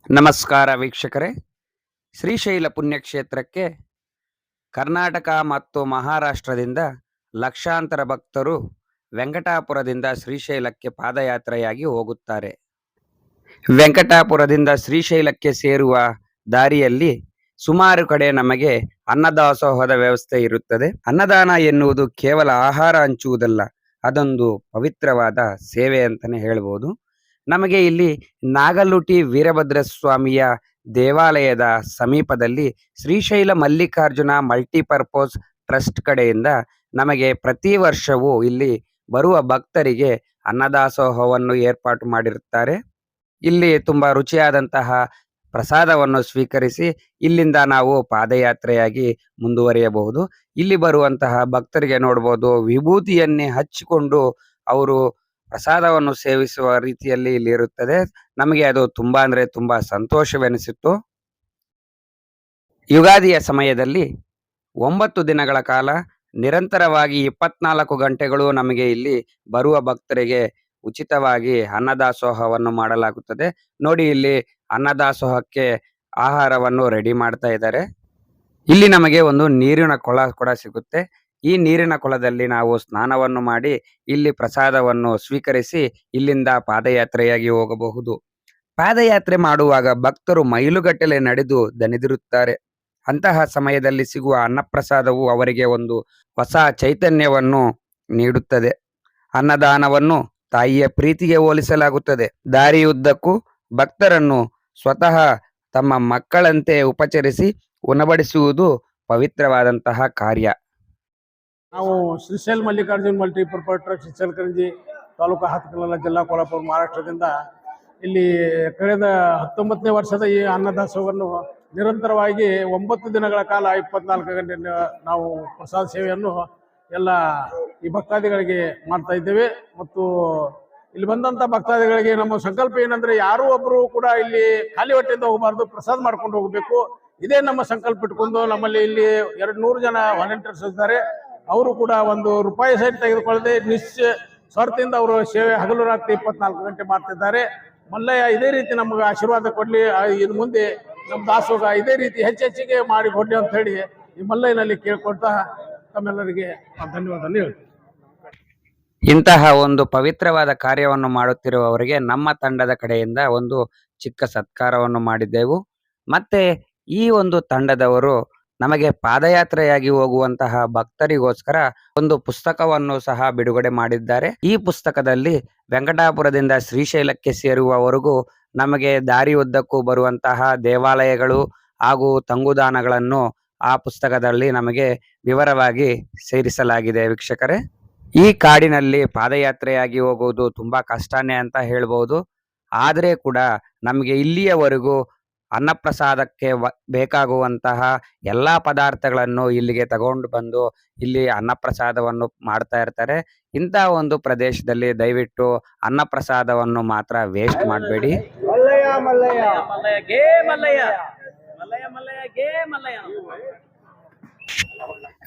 ನಮಸ್ಕಾರ ವೀಕ್ಷಕರೇ. ಶ್ರೀಶೈಲ ಪುಣ್ಯಕ್ಷೇತ್ರಕ್ಕೆ ಕರ್ನಾಟಕ ಮತ್ತು ಮಹಾರಾಷ್ಟ್ರದಿಂದ ಲಕ್ಷಾಂತರ ಭಕ್ತರು ವೆಂಕಟಾಪುರದಿಂದ ಶ್ರೀಶೈಲಕ್ಕೆ ಪಾದಯಾತ್ರೆಯಾಗಿ ಹೋಗುತ್ತಾರೆ. ವೆಂಕಟಾಪುರದಿಂದ ಶ್ರೀಶೈಲಕ್ಕೆ ಸೇರುವ ದಾರಿಯಲ್ಲಿ ಸುಮಾರು ಕಡೆ ನಮಗೆ ಅನ್ನದಾಸೋಹದ ವ್ಯವಸ್ಥೆ ಇರುತ್ತದೆ. ಅನ್ನದಾನ ಎನ್ನುವುದು ಕೇವಲ ಆಹಾರ ಹಂಚುವುದಲ್ಲ, ಅದೊಂದು ಪವಿತ್ರವಾದ ಸೇವೆ ಅಂತಾನೆ ಹೇಳ್ಬೋದು. ನಮಗೆ ಇಲ್ಲಿ ನಾಗಲುಟಿ ವೀರಭದ್ರ ಸ್ವಾಮಿಯ ದೇವಾಲಯದ ಸಮೀಪದಲ್ಲಿ ಶ್ರೀಶೈಲ ಮಲ್ಲಿಕಾರ್ಜುನ ಮಲ್ಟಿಪರ್ಪೋಸ್ ಟ್ರಸ್ಟ್ ಕಡೆಯಿಂದ ನಮಗೆ ಪ್ರತಿ ವರ್ಷವೂ ಇಲ್ಲಿ ಬರುವ ಭಕ್ತರಿಗೆ ಅನ್ನದಾಸೋಹವನ್ನು ಏರ್ಪಾಟು ಮಾಡಿರುತ್ತಾರೆ. ಇಲ್ಲಿ ತುಂಬಾ ರುಚಿಯಾದಂತಹ ಪ್ರಸಾದವನ್ನು ಸ್ವೀಕರಿಸಿ ಇಲ್ಲಿಂದ ನಾವು ಪಾದಯಾತ್ರೆಯಾಗಿ ಮುಂದುವರಿಯಬಹುದು. ಇಲ್ಲಿ ಬರುವಂತಹ ಭಕ್ತರಿಗೆ ನೋಡಬಹುದು, ವಿಭೂತಿಯನ್ನೇ ಹಚ್ಚಿಕೊಂಡು ಅವರು ಪ್ರಸಾದವನ್ನು ಸೇವಿಸುವ ರೀತಿಯಲ್ಲಿ ಇಲ್ಲಿ ಇರುತ್ತದೆ. ನಮಗೆ ಅದು ತುಂಬಾ ಅಂದ್ರೆ ತುಂಬಾ ಸಂತೋಷವೆನಿಸಿತ್ತು. ಯುಗಾದಿಯ ಸಮಯದಲ್ಲಿ 9 ದಿನಗಳ ಕಾಲ ನಿರಂತರವಾಗಿ 24 ಗಂಟೆಗಳು ನಮಗೆ ಇಲ್ಲಿ ಬರುವ ಭಕ್ತರಿಗೆ ಉಚಿತವಾಗಿ ಅನ್ನದಾಸೋಹವನ್ನು ಮಾಡಲಾಗುತ್ತದೆ. ನೋಡಿ, ಇಲ್ಲಿ ಅನ್ನದಾಸೋಹಕ್ಕೆ ಆಹಾರವನ್ನು ರೆಡಿ ಮಾಡ್ತಾ ಇದ್ದಾರೆ. ಇಲ್ಲಿ ನಮಗೆ ಒಂದು ನೀರಿನ ಕೊಳ ಕೂಡ ಸಿಗುತ್ತೆ. ಈ ನೀರಿನ ಕೊಳದಲ್ಲಿ ನಾವು ಸ್ನಾನವನ್ನು ಮಾಡಿ ಇಲ್ಲಿ ಪ್ರಸಾದವನ್ನು ಸ್ವೀಕರಿಸಿ ಇಲ್ಲಿಂದ ಪಾದಯಾತ್ರೆಯಾಗಿ ಹೋಗಬಹುದು. ಪಾದಯಾತ್ರೆ ಮಾಡುವಾಗ ಭಕ್ತರು ಮೈಲುಗಟ್ಟಲೆ ನಡೆದು ದಣಿದಿರುತ್ತಾರೆ. ಅಂತಹ ಸಮಯದಲ್ಲಿ ಸಿಗುವ ಅನ್ನಪ್ರಸಾದವು ಅವರಿಗೆ ಒಂದು ಹೊಸ ಚೈತನ್ಯವನ್ನು ನೀಡುತ್ತದೆ. ಅನ್ನದಾನವನ್ನು ತಾಯಿಯ ಪ್ರೀತಿಗೆ ಹೋಲಿಸಲಾಗುತ್ತದೆ. ದಾರಿಯುದ್ದಕ್ಕೂ ಭಕ್ತರನ್ನು ಸ್ವತಃ ತಮ್ಮ ಮಕ್ಕಳಂತೆ ಉಪಚರಿಸಿ ಉಣಬಡಿಸುವುದು ಪವಿತ್ರವಾದಂತಹ ಕಾರ್ಯ. ನಾವು ಶ್ರೀಶೈಲ ಮಲ್ಲಿಕಾರ್ಜುನ ಮಲ್ಟಿಪರ್ಪಸ್ ಟ್ರಸ್ಟ್ ಇಚಲಕರಂಜಿ ತಾಲೂಕು ಹಾತಕಲ್ಲ ಜಿಲ್ಲಾ ಕೊಲ್ಹಾಪುರ ಮಹಾರಾಷ್ಟ್ರದಿಂದ ಇಲ್ಲಿ ಕಳೆದ 19ನೇ ವರ್ಷದ ಈ ಅನ್ನದಾಸೋಹವನ್ನು ನಿರಂತರವಾಗಿ 9 ದಿನಗಳ ಕಾಲ 24 ಗಂಟೆ ನಾವು ಪ್ರಸಾದ ಸೇವೆಯನ್ನು ಎಲ್ಲ ಈ ಭಕ್ತಾದಿಗಳಿಗೆ ಮಾಡ್ತಾ ಇದ್ದೇವೆ. ಮತ್ತು ಇಲ್ಲಿ ಬಂದಂಥ ಭಕ್ತಾದಿಗಳಿಗೆ ನಮ್ಮ ಸಂಕಲ್ಪ ಏನಂದ್ರೆ, ಯಾರೂ ಒಬ್ಬರು ಕೂಡ ಇಲ್ಲಿ ಖಾಲಿ ಹೊಟ್ಟೆಯಿಂದ ಹೋಗಬಾರ್ದು, ಪ್ರಸಾದ ಮಾಡ್ಕೊಂಡು ಹೋಗಬೇಕು. ಇದೇ ನಮ್ಮ ಸಂಕಲ್ಪ ಇಟ್ಕೊಂಡು ನಮ್ಮಲ್ಲಿ ಇಲ್ಲಿ 200 ಜನ ವಾಲಂಟಿಯರ್ಸ್ ಇದ್ದಾರೆ. ಅವರು ಕೂಡ ₹1 ಸಹಿತ ತೆಗೆದುಕೊಳ್ಳದೆ ಸ್ವಾರ್ಥದಿಂದ ಅವರು ಸೇವೆ ಹಗಲು ರಾತ್ರಿ 24 ಗಂಟೆ ಮಾಡ್ತಿದ್ದಾರೆ. ಮಲ್ಲಯ್ಯ ಇದೇ ರೀತಿ ನಮಗೆ ಆಶೀರ್ವಾದ ಕೊಡ್ಲಿ, ಇನ್ನು ಮುಂದೆ ನಮ್ಮ ದಾಸೋಹ ಇದೇ ರೀತಿ ಹೆಚ್ಚೆಚ್ಚಿಗೆ ಮಾಡಿ ಕೊಡ್ಲಿ ಅಂತ ಹೇಳಿ ಈ ಮಲ್ಲಯ್ಯನಲ್ಲಿ ಕೇಳ್ಕೊಳ್ತಾ ತಮ್ಮೆಲ್ಲರಿಗೆ ಧನ್ಯವಾದ ಹೇಳ್ತೀನಿ. ಇಂತಹ ಒಂದು ಪವಿತ್ರವಾದ ಕಾರ್ಯವನ್ನು ಮಾಡುತ್ತಿರುವವರಿಗೆ ನಮ್ಮ ತಂಡದ ಕಡೆಯಿಂದ ಒಂದು ಚಿಕ್ಕ ಸತ್ಕಾರವನ್ನು ಮಾಡಿದ್ದೆವು. ಮತ್ತೆ ಈ ಒಂದು ತಂಡದವರು ನಮಗೆ ಪಾದಯಾತ್ರೆಯಾಗಿ ಹೋಗುವಂತಹ ಭಕ್ತರಿಗೋಸ್ಕರ ಒಂದು ಪುಸ್ತಕವನ್ನು ಸಹ ಬಿಡುಗಡೆ ಮಾಡಿದ್ದಾರೆ. ಈ ಪುಸ್ತಕದಲ್ಲಿ ವೆಂಕಟಾಪುರದಿಂದ ಶ್ರೀಶೈಲಕ್ಕೆ ಸೇರುವವರೆಗೂ ನಮಗೆ ದಾರಿ ಉದ್ದಕ್ಕೂ ಬರುವಂತಹ ದೇವಾಲಯಗಳು ಹಾಗೂ ತಂಗುದಾಣಗಳನ್ನು ಆ ಪುಸ್ತಕದಲ್ಲಿ ನಮಗೆ ವಿವರವಾಗಿ ಸೇರಿಸಲಾಗಿದೆ. ವೀಕ್ಷಕರೇ, ಈ ಕಾಡಿನಲ್ಲಿ ಪಾದಯಾತ್ರೆಯಾಗಿ ಹೋಗುವುದು ತುಂಬಾ ಕಷ್ಟನೇ ಅಂತ ಹೇಳ್ಬೋದು. ಆದರೆ ಕೂಡ ನಮಗೆ ಇಲ್ಲಿಯವರೆಗೂ ಅನ್ನಪ್ರಸಾದಕ್ಕೆ ಬೇಕಾಗುವಂತಹ ಎಲ್ಲಾ ಪದಾರ್ಥಗಳನ್ನು ಇಲ್ಲಿಗೆ ತಗೊಂಡು ಬಂದು ಇಲ್ಲಿ ಅನ್ನಪ್ರಸಾದವನ್ನು ಮಾಡ್ತಾ ಇರ್ತಾರೆ. ಇಂತಹ ಒಂದು ಪ್ರದೇಶದಲ್ಲಿ ದಯವಿಟ್ಟು ಅನ್ನಪ್ರಸಾದವನ್ನು ಮಾತ್ರ ವೇಸ್ಟ್ ಮಾಡಬೇಡಿ.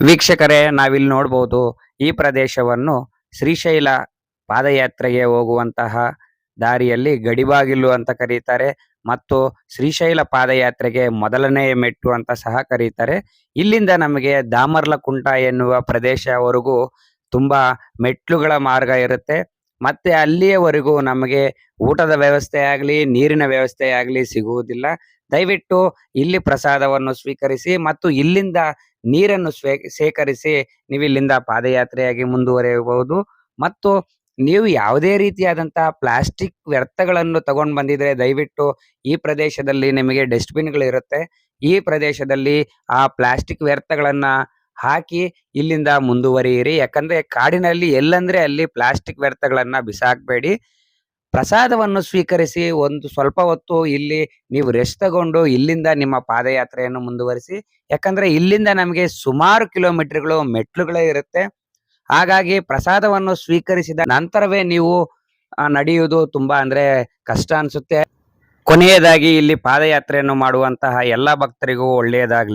ವೀಕ್ಷಕರೇ, ನಾವಿಲ್ಲಿ ನೋಡ್ಬೋದು, ಈ ಪ್ರದೇಶವನ್ನು ಶ್ರೀಶೈಲ ಪಾದಯಾತ್ರೆಗೆ ಹೋಗುವಂತಹ ದಾರಿಯಲ್ಲಿ ಗಡಿಬಾಗಿಲು ಅಂತ ಕರೀತಾರೆ ಮತ್ತು ಶ್ರೀಶೈಲ ಪಾದಯಾತ್ರೆಗೆ ಮೊದಲನೆಯ ಮೆಟ್ಟು ಅಂತ ಸಹ ಕರೀತಾರೆ. ಇಲ್ಲಿಂದ ನಮಗೆ ದಾಮರ್ಲಕುಂಟ ಎನ್ನುವ ಪ್ರದೇಶವರೆಗೂ ತುಂಬಾ ಮೆಟ್ಲುಗಳ ಮಾರ್ಗ ಇರುತ್ತೆ. ಮತ್ತೆ ಅಲ್ಲಿಯವರೆಗೂ ನಮಗೆ ಊಟದ ವ್ಯವಸ್ಥೆ ಆಗಲಿ ನೀರಿನ ವ್ಯವಸ್ಥೆ ಆಗಲಿ ಸಿಗುವುದಿಲ್ಲ. ದಯವಿಟ್ಟು ಇಲ್ಲಿ ಪ್ರಸಾದವನ್ನು ಸ್ವೀಕರಿಸಿ ಮತ್ತು ಇಲ್ಲಿಂದ ನೀರನ್ನು ಸೇಕರಿಸಿ ನೀವು ಇಲ್ಲಿಂದ ಪಾದಯಾತ್ರೆಯಾಗಿ ಮುಂದುವರಿಯಬಹುದು. ಮತ್ತು ನೀವು ಯಾವುದೇ ರೀತಿಯಾದಂತಹ ಪ್ಲಾಸ್ಟಿಕ್ ವ್ಯರ್ಥಗಳನ್ನು ತಗೊಂಡು ಬಂದಿದ್ರೆ ದಯವಿಟ್ಟು ಈ ಪ್ರದೇಶದಲ್ಲಿ ನಿಮಗೆ ಡಸ್ಟ್ಬಿನ್ಗಳಿರುತ್ತೆ. ಈ ಪ್ರದೇಶದಲ್ಲಿ ಆ ಪ್ಲಾಸ್ಟಿಕ್ ವ್ಯರ್ಥಗಳನ್ನ ಹಾಕಿ ಇಲ್ಲಿಂದ ಮುಂದುವರಿಯಿರಿ. ಯಾಕಂದ್ರೆ ಕಾಡಿನಲ್ಲಿ ಎಲ್ಲಂದ್ರೆ ಅಲ್ಲಿ ಪ್ಲಾಸ್ಟಿಕ್ ವ್ಯರ್ಥಗಳನ್ನ ಬಿಸಾಕಬೇಡಿ. ಪ್ರಸಾದವನ್ನು ಸ್ವೀಕರಿಸಿ ಒಂದು ಸ್ವಲ್ಪ ಹೊತ್ತು ಇಲ್ಲಿ ನೀವು ರೆಸ್ಟ್ ತಗೊಂಡು ಇಲ್ಲಿಂದ ನಿಮ್ಮ ಪಾದಯಾತ್ರೆಯನ್ನು ಮುಂದುವರಿಸಿ. ಯಾಕಂದ್ರೆ ಇಲ್ಲಿಂದ ನಮಗೆ ಸುಮಾರು ಕಿಲೋಮೀಟರ್ಗಳು ಮೆಟ್ಲುಗಳೇ ಇರುತ್ತೆ. ಹಾಗಾಗಿ ಪ್ರಸಾದವನ್ನು ಸ್ವೀಕರಿಸಿದ ನಂತರವೇ ನೀವು ನಡೆಯುವುದು ತುಂಬಾ ಅಂದ್ರೆ ಕಷ್ಟ ಅನ್ಸುತ್ತೆ. ಕೊನೆಯದಾಗಿ ಇಲ್ಲಿ ಪಾದಯಾತ್ರೆಯನ್ನು ಮಾಡುವಂತಹ ಎಲ್ಲ ಭಕ್ತರಿಗೂ ಒಳ್ಳೆಯದಾಗಲಿ.